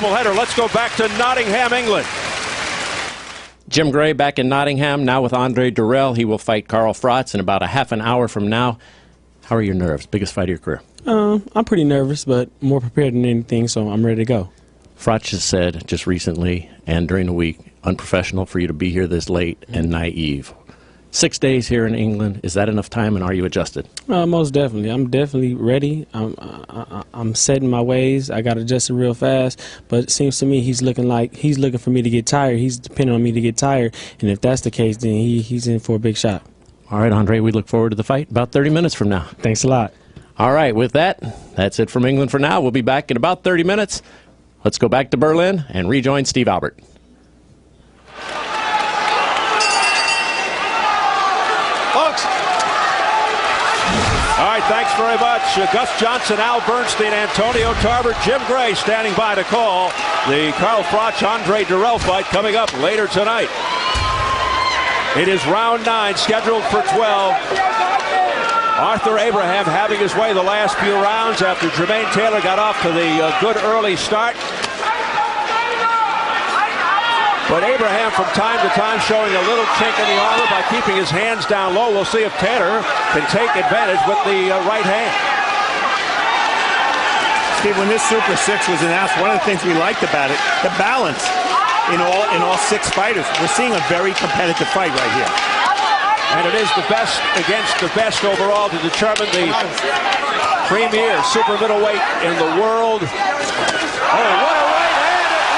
doubleheader. Let's go back to Nottingham, England. Jim Gray back in Nottingham, now with Andre Durrell. He will fight Carl Froch in about a half an hour from now. How are your nerves? Biggest fight of your career? I'm pretty nervous, but more prepared than anything, so I'm ready to go. Froch has said just recently and during the week, unprofessional for you to be here this late and naive. 6 days here in England, is that enough time, and are you adjusted? Most definitely. I'm definitely ready. I'm setting my ways. I got adjusted real fast, but it seems to me he's looking for me to get tired. He's depending on me to get tired, and if that's the case, then he's in for a big shot. All right, Andre, we look forward to the fight about 30 minutes from now. Thanks a lot. All right, with that, that's it from England for now. We'll be back in about 30 minutes. Let's go back to Berlin and rejoin Steve Albert. Folks. All right, thanks very much. Gus Johnson, Al Bernstein, Antonio Tarver, Jim Gray standing by to call the Carl Froch-Andre Durrell fight coming up later tonight. It is round 9, scheduled for 12. Arthur Abraham having his way the last few rounds after Jermaine Taylor got off to the good early start. But Abraham from time to time showing a little chink in the armor by keeping his hands down low. We'll see if Taylor can take advantage with the right hand. Steve, when this Super 6 was announced, one of the things we liked about it, the balance in all 6 fighters. We're seeing a very competitive fight right here. And it is the best against the best overall to determine the premier super middleweight in the world. Oh, what a right hand at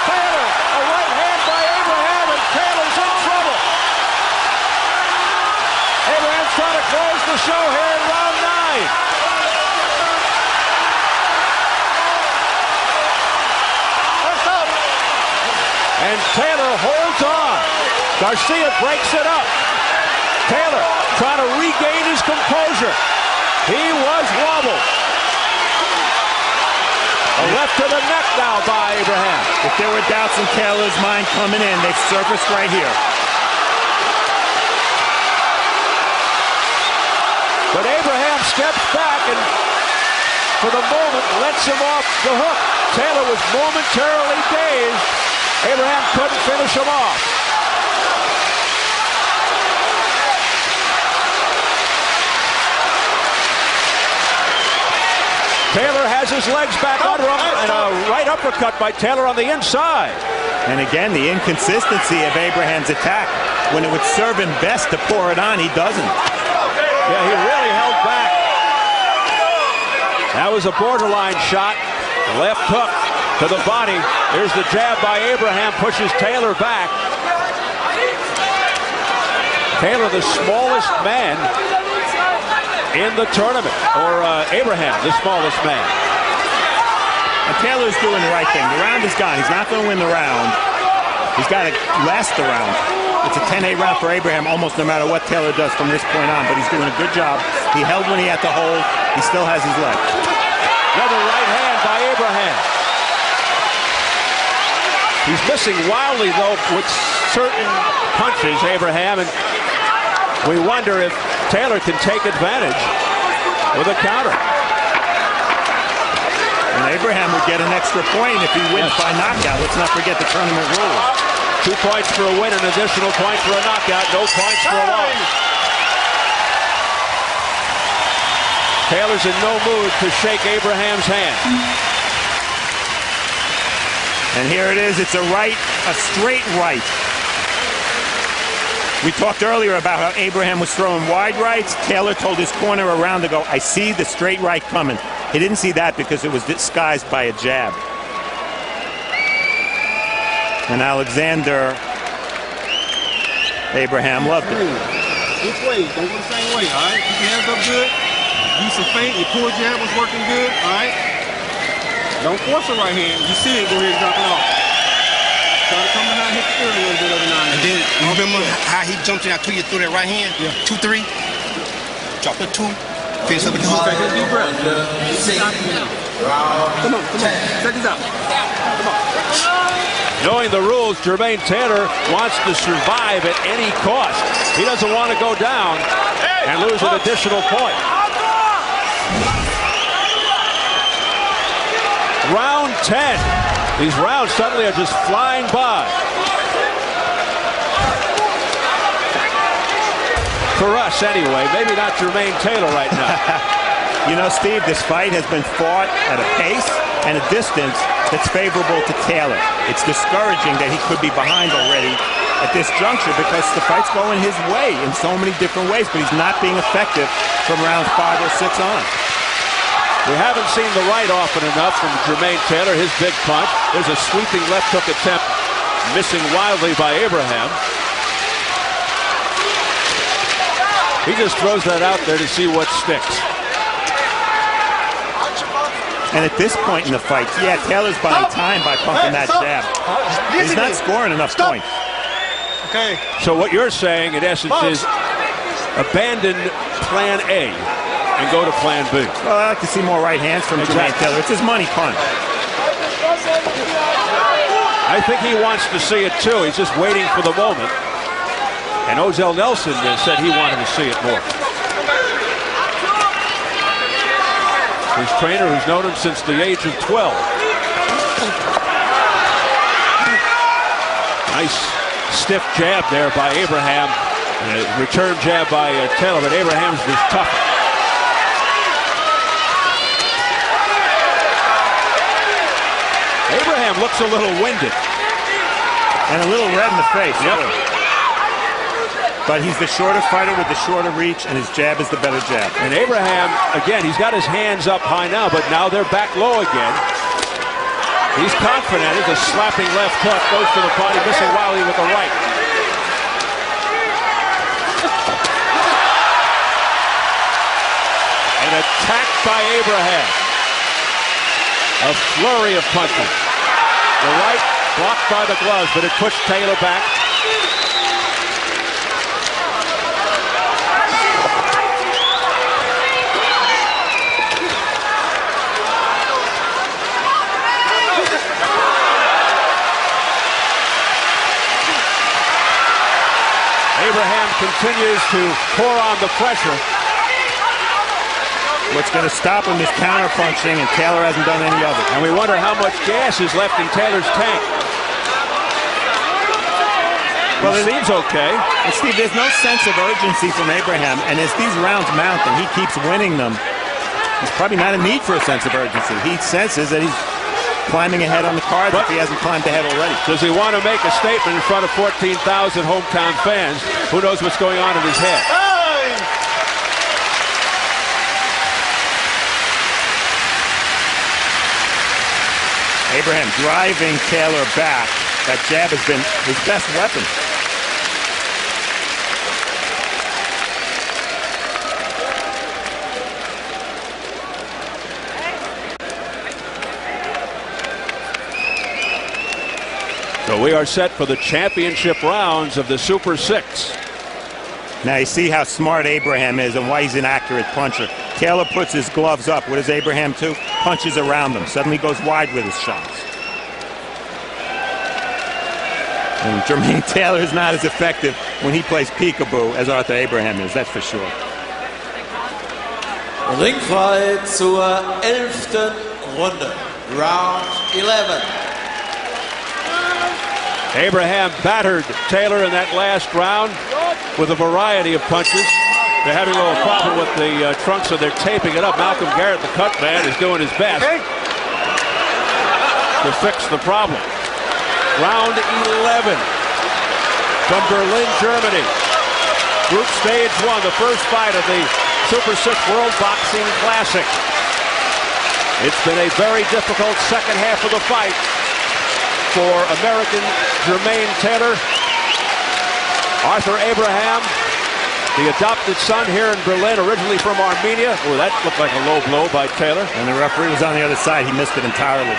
Taylor. A right hand by Abraham, and Taylor's in trouble. Abraham's trying to close the show here in round 9. And Taylor holds on. Garcia breaks it up. Taylor trying to regain his composure. He was wobbled. A left to the neck now by Abraham. If there were doubts in Taylor's mind coming in, they've surfaced right here. But Abraham steps back and for the moment lets him off the hook. Taylor was momentarily dazed. Abraham couldn't finish him off. Taylor has his legs back under him, and a right uppercut by Taylor on the inside. And again, the inconsistency of Abraham's attack. When it would serve him best to pour it on, he doesn't. Yeah, he really held back. That was a borderline shot. Left hook to the body. There's the jab by Abraham, pushes Taylor back. Taylor, the smallest man in the tournament, or Abraham, the smallest man. And Taylor's doing the right thing. The round is gone. He's not going to win the round. He's got to last the round. It's a 10-8 round for Abraham, almost no matter what Taylor does from this point on, but he's doing a good job. He held when he had to hold. He still has his leg. Another right hand by Abraham. He's missing wildly, though, with certain punches, Abraham, and we wonder if Taylor can take advantage with a counter. And Abraham would get an extra point if he wins by knockout. Let's not forget the tournament rules. 2 points for a win, an additional point for a knockout, no points for a loss. Taylor's in no mood to shake Abraham's hand. And here it is. It's a right, a straight right. We talked earlier about how Abraham was throwing wide rights. Taylor told his corner around to go, I see the straight right coming. He didn't see that because it was disguised by a jab. And Alexander Abraham loved it. Which way? Don't go the same way, all right? Keep your hands up good. Use some feint. Your pull jab was working good, all right? Don't force it right hand. You see it, go ahead and drop it off. Try to come behind, hit the ear a little bit every now and then. And then, remember how he jumped in, I cleared through that right hand? Yeah. 2, 3. Drop the 2. Finish up with the hook. Take a deep breath. Come on. Check this out. Come on. Knowing the rules, Jermaine Taylor wants to survive at any cost. He doesn't want to go down and lose an additional point. Round 10. These rounds suddenly are just flying by. For us, anyway. Maybe not Jermaine Taylor right now. You know, Steve, this fight has been fought at a pace and a distance that's favorable to Taylor. It's discouraging that he could be behind already at this juncture because the fight's going his way in so many different ways, but he's not being effective from rounds 5 or 6 on. We haven't seen the right often enough from Jermaine Taylor, his big punch. There's a sweeping left hook attempt missing wildly by Abraham. He just throws that out there to see what sticks. And at this point in the fight, yeah, Taylor's buying time by pumping that jab. He's not scoring enough points. Okay. So what you're saying, in essence, is abandon plan A and go to plan B. Well, I like to see more right hands from Jermaine Taylor. It's his money punch. I think he wants to see it, too. He's just waiting for the moment. And Ozell Nelson said he wanted to see it more. His trainer, who's known him since the age of 12. Nice stiff jab there by Abraham. Return jab by Taylor, but Abraham's was tough. Abraham looks a little winded. And a little red in the face. Yep. But he's the shorter fighter with the shorter reach, and his jab is the better jab. And Abraham, again, he's got his hands up high now, but now they're back low again. He's confident. It's a slapping left hook. Goes to the body, missing wildly with the right. An attack by Abraham. A flurry of punches. The right blocked by the gloves, but it pushed Taylor back. Abraham continues to pour on the pressure. What's going to stop him is counter-punching, and Taylor hasn't done any of it. And we wonder how much gas is left in Taylor's tank. Well, it seems okay. And Steve, there's no sense of urgency from Abraham, and as these rounds mount and he keeps winning them, there's probably not a need for a sense of urgency. He senses that he's climbing ahead on the cards if he hasn't climbed ahead already. Does he want to make a statement in front of 14,000 hometown fans? Who knows what's going on in his head? Abraham driving Taylor back. That jab has been his best weapon. So we are set for the championship rounds of the Super 6. Now you see how smart Abraham is and why he's an accurate puncher. Taylor puts his gloves up. What does Abraham do? Punches around them. Suddenly goes wide with his shots. And Jermaine Taylor is not as effective when he plays peekaboo as Arthur Abraham is, that's for sure. Ringfrei zur 11. Runde. Round 11. Abraham battered Taylor in that last round with a variety of punches. They're having a little problem with the trunk, so they're taping it up. Malcolm Garrett, the cut man, is doing his best to fix the problem. Round 11 from Berlin, Germany. Group stage 1, the first fight of the Super 6 World Boxing Classic. It's been a very difficult second half of the fight for American Jermaine Taylor. Arthur Abraham, the adopted son here in Berlin, originally from Armenia. Oh, that looked like a low blow by Taylor. And the referee was on the other side. He missed it entirely.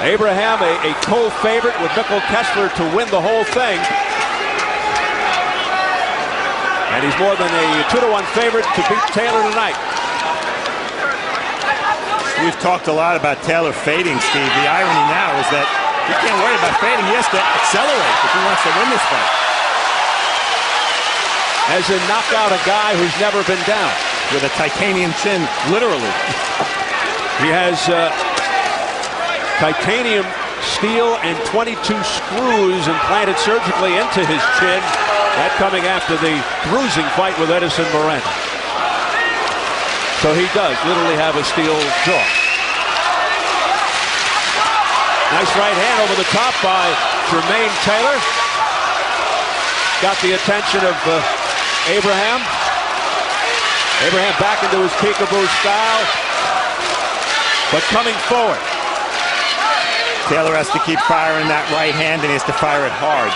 Abraham, a co-favorite with Mikkel Kessler to win the whole thing. And he's more than a 2-to-1 favorite to beat Taylor tonight. We've talked a lot about Taylor fading, Steve. The irony now is that he can't worry about fading. He has to accelerate if he wants to win this fight. As in knock out a guy who's never been down. With a titanium chin, literally. He has titanium steel and 22 screws implanted surgically into his chin. That coming after the bruising fight with Edison Miranda. So he does literally have a steel jaw. Nice right hand over the top by Jermaine Taylor. Got the attention of Abraham. Abraham back into his peekaboo style, but coming forward. Taylor has to keep firing that right hand, and he has to fire it hard.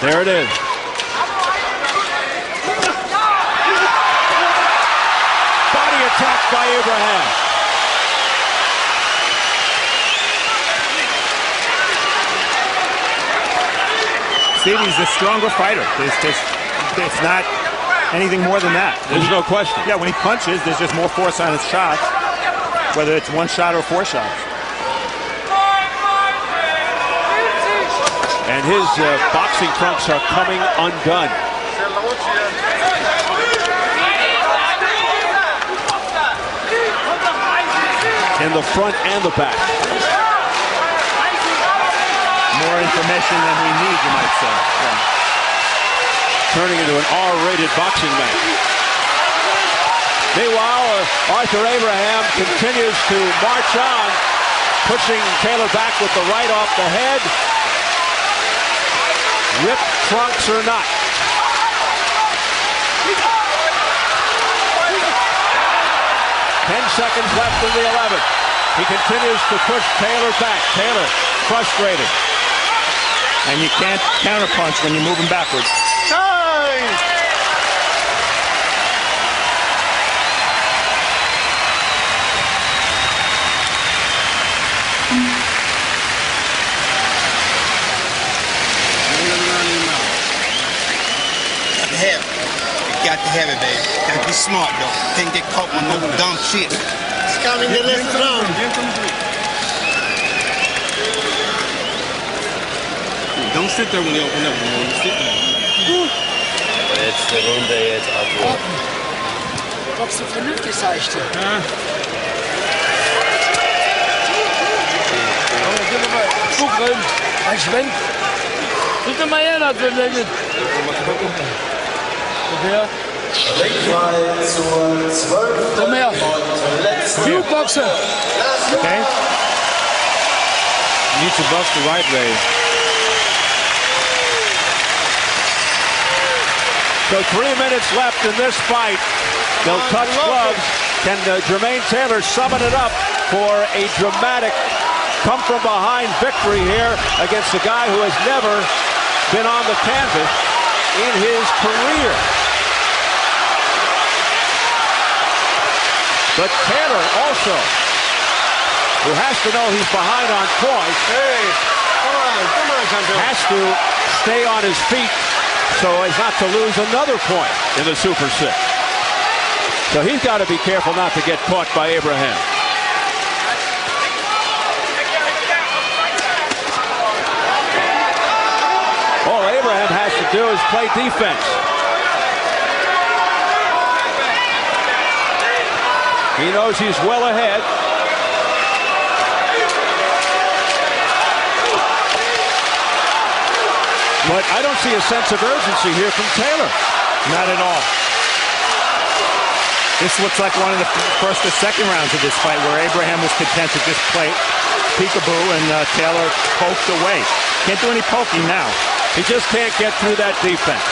There it is. Body attack by Abraham. Steve, he's a stronger fighter. It's not anything more than that. There's no question. Yeah, when he punches, there's just more force on his shots, whether it's one shot or 4 shots. And his boxing trunks are coming undone. In the front and the back. More information than we need, you might say. Yeah. Turning into an R-rated boxing match. Meanwhile, Arthur Abraham continues to march on, pushing Taylor back with the right off the head. Ripped trunks or not. Ten seconds left in the 11th. He continues to push Taylor back. Taylor frustrated. And you can't counterpunch when you're moving backwards. Got to have it, baby. Gotta be smart, though. Can't get caught with no dumb shit. Don't sit there when they open up. Sit there. Letzte Runde jetzt ab. Boxst du vernünftig, sag ich dir. Ja. Guck rein. Ein Schwenk. Guck mal her, das wird nicht. Komm her. Flugboxer. Okay. You need to box the right way. So 3 minutes left in this fight. They'll touch gloves. Can Jermaine Taylor summon it up for a dramatic come-from-behind victory here against a guy who has never been on the canvas in his career? But Taylor also, who has to know he's behind on points, has to stay on his feet so as not to lose another point in the Super 6. So he's got to be careful not to get caught by Abraham. All Abraham has to do is play defense. He knows he's well ahead. But I don't see a sense of urgency here from Taylor. Not at all. This looks like one of the first or second rounds of this fight where Abraham was content to just play peekaboo and Taylor poked away. Can't do any poking now. He just can't get through that defense.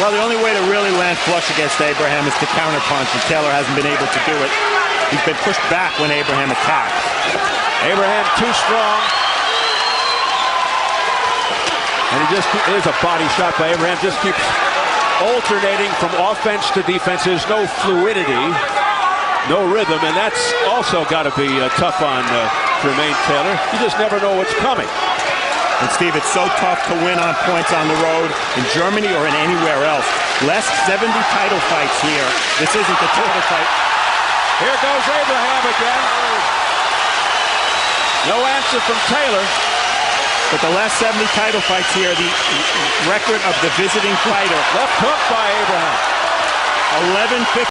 Well, the only way to really land flush against Abraham is to counterpunch, and Taylor hasn't been able to do it. He's been pushed back when Abraham attacks. Abraham too strong. And there's a body shot by Abraham. Just keeps alternating from offense to defense. There's no fluidity, no rhythm, and that's also got to be tough on Jermaine Taylor. You just never know what's coming. And Steve, it's so tough to win on points on the road in Germany or in anywhere else. Less 70 title fights here. This isn't the title fight. Here goes Abraham again. No answer from Taylor. But the last 70 title fights here, the record of the visiting fighter. Left hook by Abraham. 11-15.